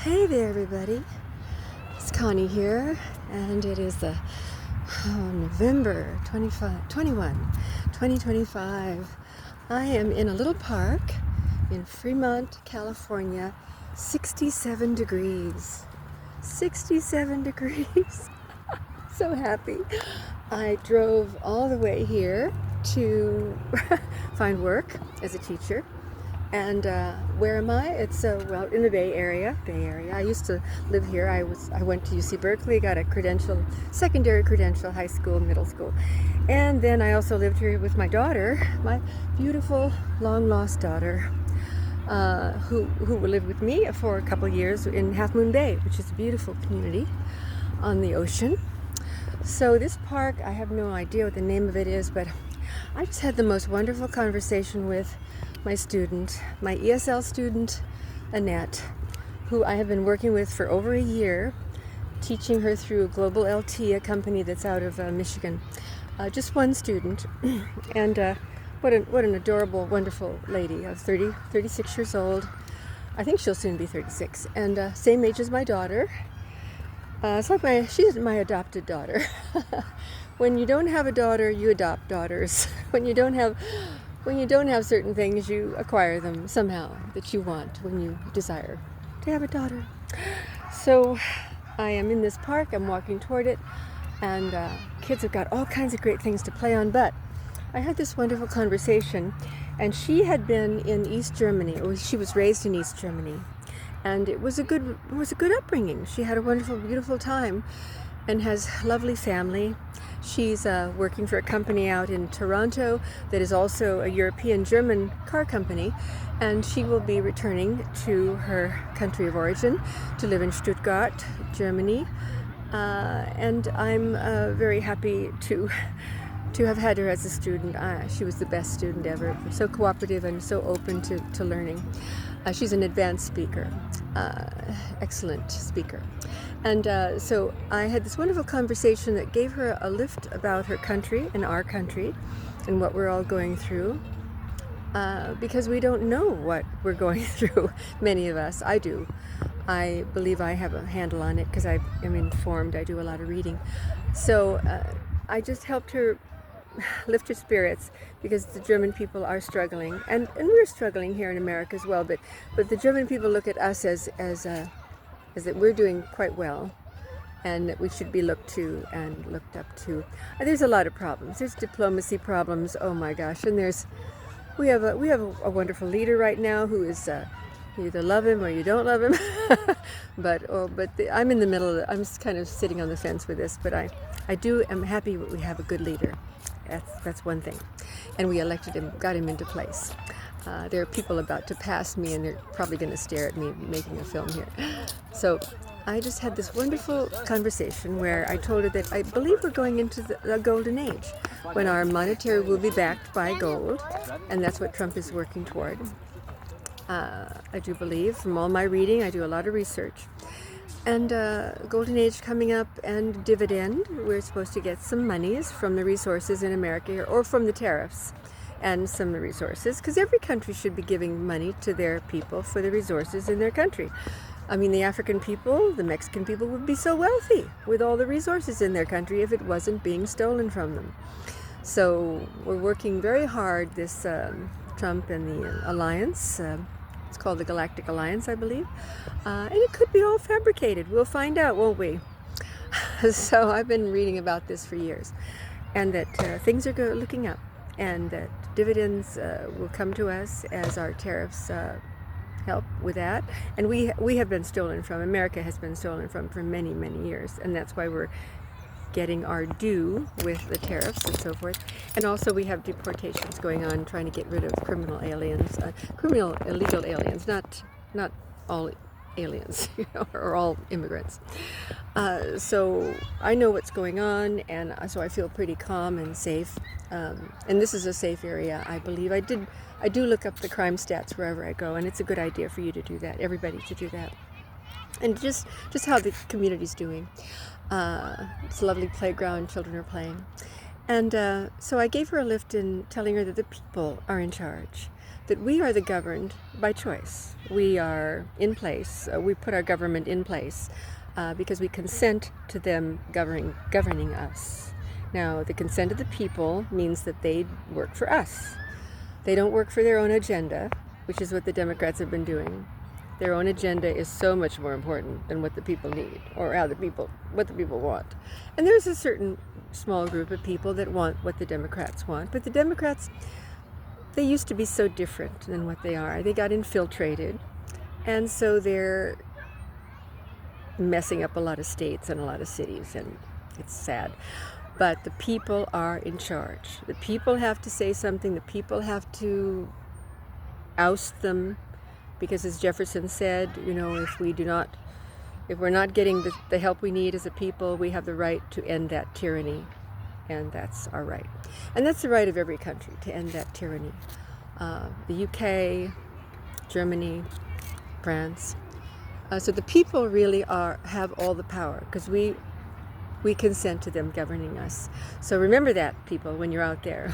Hey there, everybody. It's Connie here, and it is November 2025. I am in a little park in Fremont, California. 67 degrees. 67 degrees. So happy. I drove all the way here to find work as a teacher. And where am I? It's in the Bay Area. I used to live here. I went to UC Berkeley, got a secondary credential, high school, middle school, and then I also lived here with my daughter, my beautiful long lost daughter, who lived with me for a couple years in Half Moon Bay, which is a beautiful community on the ocean. So this park, I have no idea what the name of it is, but I just had the most wonderful conversation with my student, my ESL student, Annette, who I have been working with for over a year, teaching her through Global LT, a company that's out of Michigan. Just one student, and what an adorable, wonderful lady of 36 years old. I think she'll soon be 36, and same age as my daughter. She's my adopted daughter. When you don't have a daughter, you adopt daughters. When you don't have certain things, you acquire them somehow that you want when you desire to have a daughter. So I am in this park, I'm walking toward it, and kids have got all kinds of great things to play on, but I had this wonderful conversation, and she had been in East Germany, or she was raised in East Germany, and it was a good upbringing. She had a wonderful, beautiful time and has a lovely family. She's working for a company out in Toronto that is also a European-German car company, and she will be returning to her country of origin to live in Stuttgart, Germany. And I'm very happy to have had her as a student. She was the best student ever, so cooperative and so open to learning. She's an advanced speaker, excellent speaker. And so I had this wonderful conversation that gave her a lift about her country and our country and what we're all going through, because we don't know what we're going through, many of us. I do. I believe I have a handle on it because I am informed. I do a lot of reading. So I just helped her lift her spirits, because the German people are struggling, and we're struggling here in America as well, but the German people look at us as that we're doing quite well, and that we should be looked to and looked up to. There's a lot of problems. There's diplomacy problems. Oh my gosh! And we have a wonderful leader right now who is you either love him or you don't love him. I'm in the middle. I'm kind of sitting on the fence with this, but I am happy that we have a good leader. That's one thing, and we elected him, got him into place. There are people about to pass me, and they're probably going to stare at me making a film here. So I just had this wonderful conversation where I told her that I believe we're going into the golden age, when our monetary will be backed by gold, and that's what Trump is working toward. I do believe, from all my reading, I do a lot of research. And golden age coming up, and dividend. We're supposed to get some monies from the resources in America here, or from the tariffs and some of the resources, because every country should be giving money to their people for the resources in their country. I mean, the African people, the Mexican people would be so wealthy with all the resources in their country if it wasn't being stolen from them. So we're working very hard, this Trump and the alliance. It's called the Galactic Alliance, I believe. And it could be all fabricated. We'll find out, won't we? So I've been reading about this for years. And that things are looking up. And that dividends will come to us as our tariffs help with that. And we have been stolen from. America has been stolen from for many, many years. And that's why we're getting our due with the tariffs and so forth. And also we have deportations going on, trying to get rid of criminal illegal aliens, not all aliens, or all immigrants. So I know what's going on, and so I feel pretty calm and safe. And this is a safe area, I believe. I do look up the crime stats wherever I go, and it's a good idea for you to do that, everybody to do that. And just how the community's doing. It's a lovely playground, children are playing. And so I gave her a lift in telling her that the people are in charge. that we are the governed by choice. We are in place. We put our government in place because we consent to them governing us. Now, the consent of the people means that they work for us. They don't work for their own agenda, which is what the Democrats have been doing. Their own agenda is so much more important than what the people need or what the people want. And there's a certain small group of people that want what the Democrats want. But the Democrats, they used to be so different than what they are. They got infiltrated. And so they're messing up a lot of states and a lot of cities. And it's sad. But the people are in charge. The people have to say something. The people have to oust them. Because as Jefferson said, if we're not getting the help we need as a people, we have the right to end that tyranny. And that's our right. And that's the right of every country, to end that tyranny. The UK, Germany, France. So the people really have all the power because we consent to them governing us. So remember that, people, when you're out there.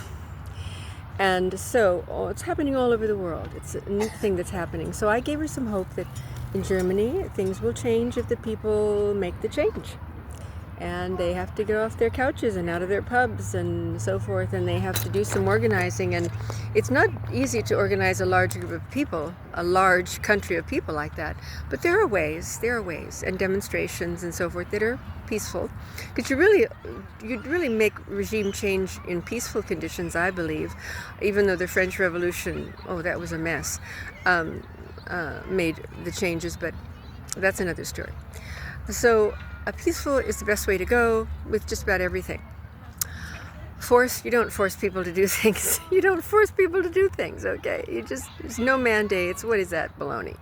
And so it's happening all over the world. It's a new thing that's happening. So I gave her some hope that in Germany things will change if the people make the change. And they have to get off their couches and out of their pubs and so forth, and they have to do some organizing. And it's not easy to organize a large group of people, a large country of people like that. But there are ways, and demonstrations and so forth that are peaceful. Because you'd really make regime change in peaceful conditions, I believe, even though the French Revolution, that was a mess, made the changes, but that's another story. So peaceful is the best way to go with just about everything. You don't force people to do things. You don't force people to do things, okay? There's no mandates. What is that baloney?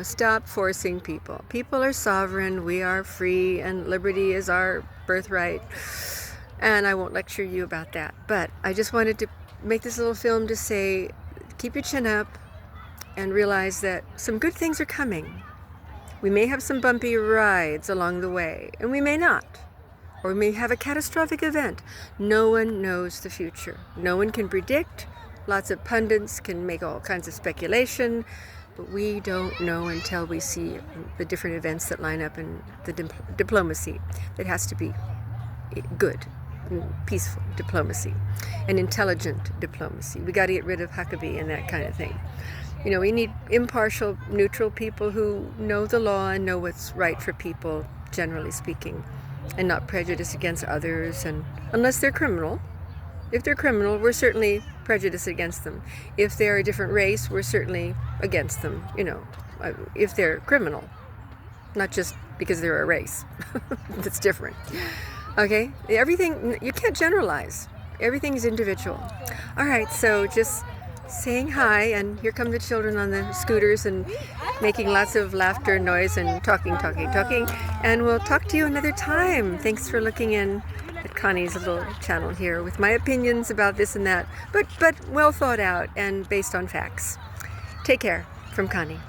Stop forcing people. People are sovereign. We are free, and liberty is our birthright. And I won't lecture you about that. But I just wanted to make this little film to say, keep your chin up and realize that some good things are coming. We may have some bumpy rides along the way, and we may not. Or we may have a catastrophic event. No one knows the future. No one can predict. Lots of pundits can make all kinds of speculation, but we don't know until we see the different events that line up in the diplomacy. It has to be good, peaceful diplomacy, and intelligent diplomacy. We got to get rid of Huckabee and that kind of thing. We need impartial, neutral people who know the law and know what's right for people, generally speaking, and not prejudice against others, and unless they're criminal. If they're criminal, we're certainly prejudiced against them. If they're a different race, we're certainly against them, if they're criminal, not just because they're a race. That's different. Okay? Everything, you can't generalize. Everything is individual. All right, so just saying hi, and here come the children on the scooters and making lots of laughter and noise and talking, and we'll talk to you another time. Thanks for looking in at Connie's little channel here with my opinions about this and that, but well thought out and based on facts. Take care from Connie.